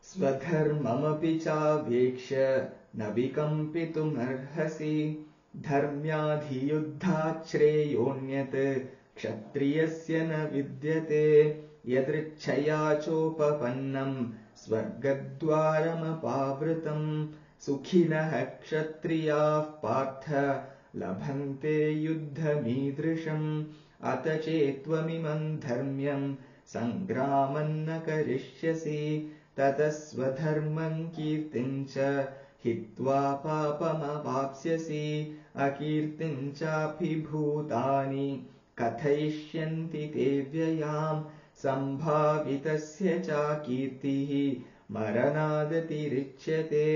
स्वधर्ममपि चावेक्ष्य न विकम्पितुमर्हसि धर्म्याधियुद्धाच्छ्रेयोऽन्यत् क्षत्रियस्य न विद्यते यदृच्छया चोपपन्नं स्वर्गद्वारमपावृतं सुखिनः क्षत्रियाः पार्थ लभन्ते युद्धमीदृशम् अत चेत्त्वमिमं धर्म्यं सङ्ग्रामं न करिष्यसि ततः स्वधर्मं कीर्तिं च हित्वा पापमवाप्स्यसि अकीर्तिं चापि भूतानि कथयिष्यन्ति ते व्ययाम् सम्भावितस्य चाकीर्तिः मरणादतिरिच्यते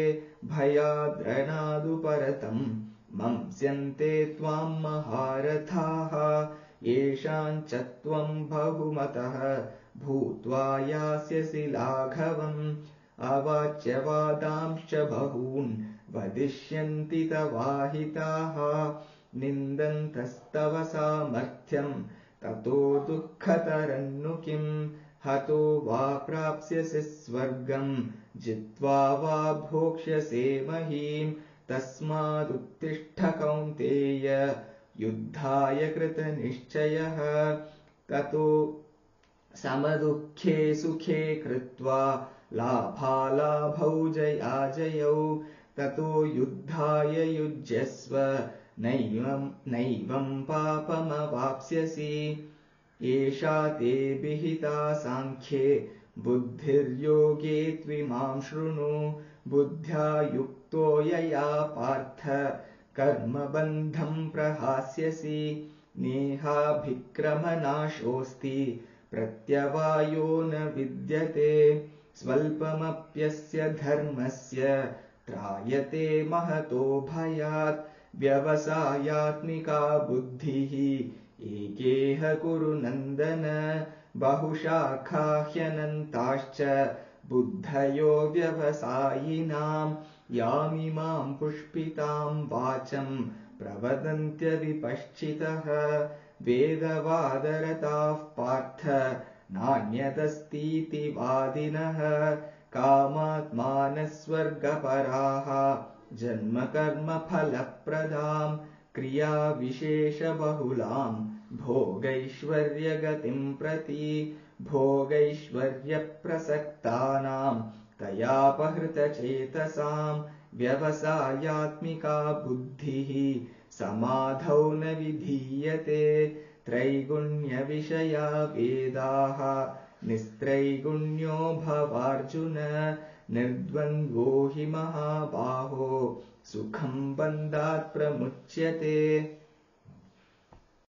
भयाद्रणादुपरतं मंस्यन्ते त्वां महारथाः येषां च त्वं बहुमतः भूत्वा यास्यसि लाघवम् अवाच्यवादांश्च बहून् वदिष्यन्ति तवाहिताः निन्दन्तस्तव सामर्थ्यं ततो दुःखतरन्नु किम् हतो वा प्राप्स्यसि स्वर्गं जित्वा वा भोक्ष्यसे महीम् तस्मादुत्तिष्ठ कौन्तेय युद्धाय कृतनिश्चयः ततो समदुःखे सुखे कृत्वा लाभालाभौ जयाजयौ ततो युद्धाय युज्यस्व नैवं पापमवाप्स्यसि एषा ते विहिता साङ्ख्ये बुद्धिर्योगे त्विमां शृणु बुद्ध्या युक्तो यया पार्थ कर्मबन्धं प्रहास्यसि नेहाभिक्रमनाशोऽस्ति प्रत्यवायो न विद्यते स्वल्पमप्यस्य धर्मस्य त्रायते महतो भयात् व्यवसायात्मिका बुद्धिः एकेह कुरु नन्दन बहुशाखा ह्यनन्ताश्च बुद्धयो व्यवसायिनां यामिमां पुष्पितां वाचं प्रवदन्त्यविपश्चितः वेदवादरताः पार्थ नान्यदस्तीति वादिनः कामात्मानः स्वर्गपराः जन्मकर्मफलप्रदां क्रियाविशेषबहुलां भोगैश्वर्यगतिं प्रति भोगैश्वर्यप्रसक्तानां तयापहृतचेतसां व्यवसायात्मिका बुद्धिः समाधौ न विधीयते त्रैगुण्यविषया वेदाः निस्त्रैगुण्यो भवार्जुन निर्द्वन्द्वो हि महाबाहो सुखं बन्धात् प्रमुच्यते।